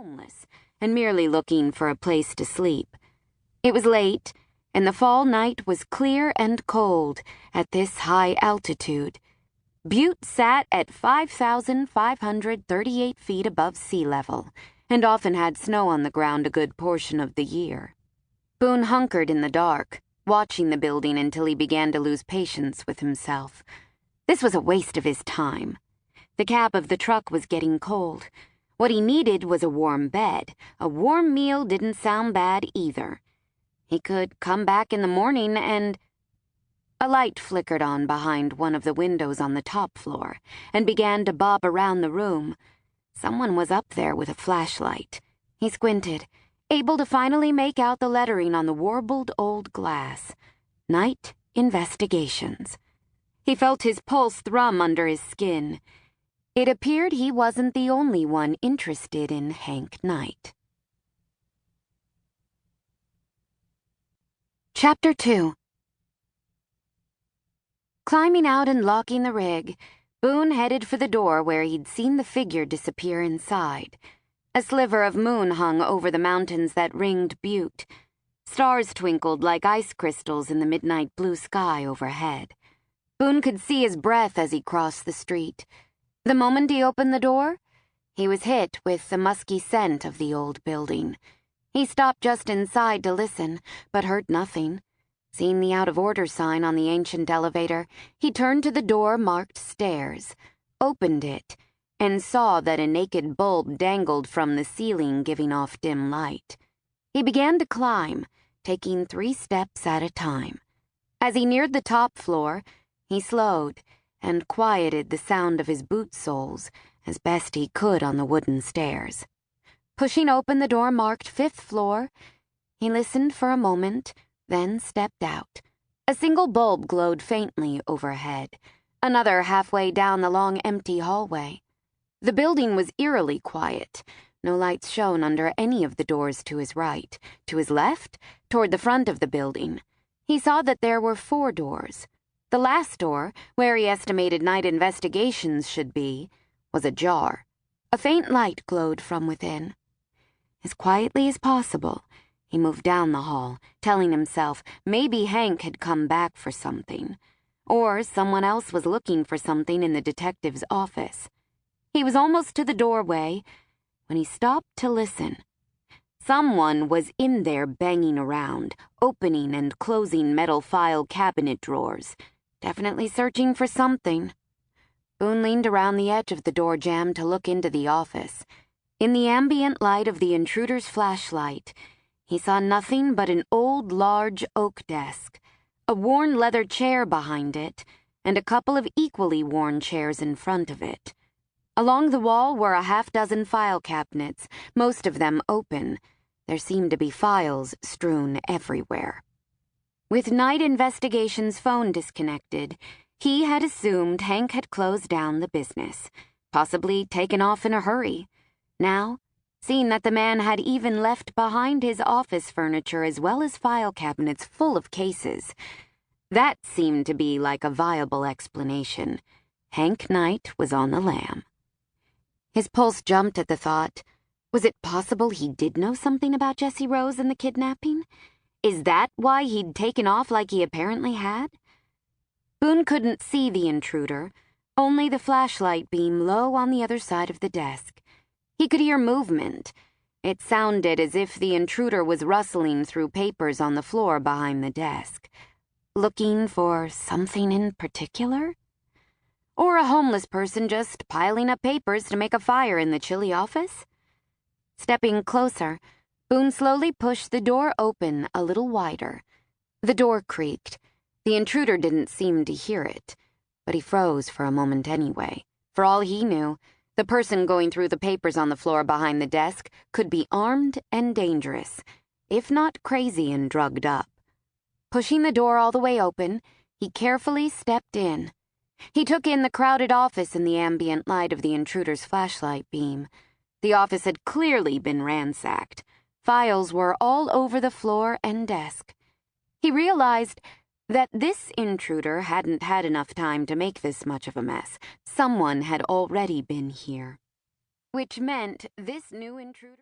homeless and merely looking for a place to sleep. It was late, and the fall night was clear and cold at this high altitude. Butte sat at 5,538 feet above sea level, and often had snow on the ground a good portion of the year. Boone hunkered in the dark, watching the building until he began to lose patience with himself. This was a waste of his time. The cab of the truck was getting cold. What he needed was a warm bed. A warm meal didn't sound bad either. He could come back in the morning and... A light flickered on behind one of the windows on the top floor and began to bob around the room. Someone was up there with a flashlight. He squinted, able to finally make out the lettering on the warbled old glass. Night Investigations. He felt his pulse thrum under his skin. It appeared he wasn't the only one interested in Hank Knight. Chapter 2. Climbing out and locking the rig, Boone headed for the door where he'd seen the figure disappear inside. A sliver of moon hung over the mountains that ringed Butte. Stars twinkled like ice crystals in the midnight blue sky overhead. Boone could see his breath as he crossed the street. The moment he opened the door, he was hit with the musky scent of the old building. He stopped just inside to listen, but heard nothing. Seeing the out-of-order sign on the ancient elevator, he turned to the door marked stairs, opened it, and saw that a naked bulb dangled from the ceiling, giving off dim light. He began to climb, taking 3 steps at a time. As he neared the top floor, he slowed and quieted the sound of his boot soles as best he could on the wooden stairs. Pushing open the door marked 5th floor, he listened for a moment, then stepped out. A single bulb glowed faintly overhead, another halfway down the long empty hallway. The building was eerily quiet. No lights shone under any of the doors to his right. To his left, toward the front of the building, he saw that there were 4 doors. The last door, where he estimated Night Investigations should be, was ajar. A faint light glowed from within. As quietly as possible, he moved down the hall, telling himself maybe Hank had come back for something, or someone else was looking for something in the detective's office. He was almost to the doorway when he stopped to listen. Someone was in there banging around, opening and closing metal file cabinet drawers, definitely searching for something. Boone leaned around the edge of the door jamb to look into the office. In the ambient light of the intruder's flashlight, he saw nothing but an old, large oak desk, a worn leather chair behind it, and a couple of equally worn chairs in front of it. Along the wall were a half-dozen file cabinets, most of them open. There seemed to be files strewn everywhere. With Night Investigations' phone disconnected, he had assumed Hank had closed down the business, possibly taken off in a hurry. Now, seeing that the man had even left behind his office furniture as well as file cabinets full of cases, that seemed to be like a viable explanation. Hank Knight was on the lam. His pulse jumped at the thought. Was it possible he did know something about Jesse Rose and the kidnapping? Is that why he'd taken off like he apparently had? Boone couldn't see the intruder, only the flashlight beam low on the other side of the desk. He could hear movement. It sounded as if the intruder was rustling through papers on the floor behind the desk. Looking for something in particular? Or a homeless person just piling up papers to make a fire in the chilly office? Stepping closer, Boone slowly pushed the door open a little wider. The door creaked. The intruder didn't seem to hear it, but he froze for a moment anyway. For all he knew, the person going through the papers on the floor behind the desk could be armed and dangerous, if not crazy and drugged up. Pushing the door all the way open, he carefully stepped in. He took in the crowded office in the ambient light of the intruder's flashlight beam. The office had clearly been ransacked. Files were all over the floor and desk. He realized that this intruder hadn't had enough time to make this much of a mess. Someone had already been here. Which meant this new intruder...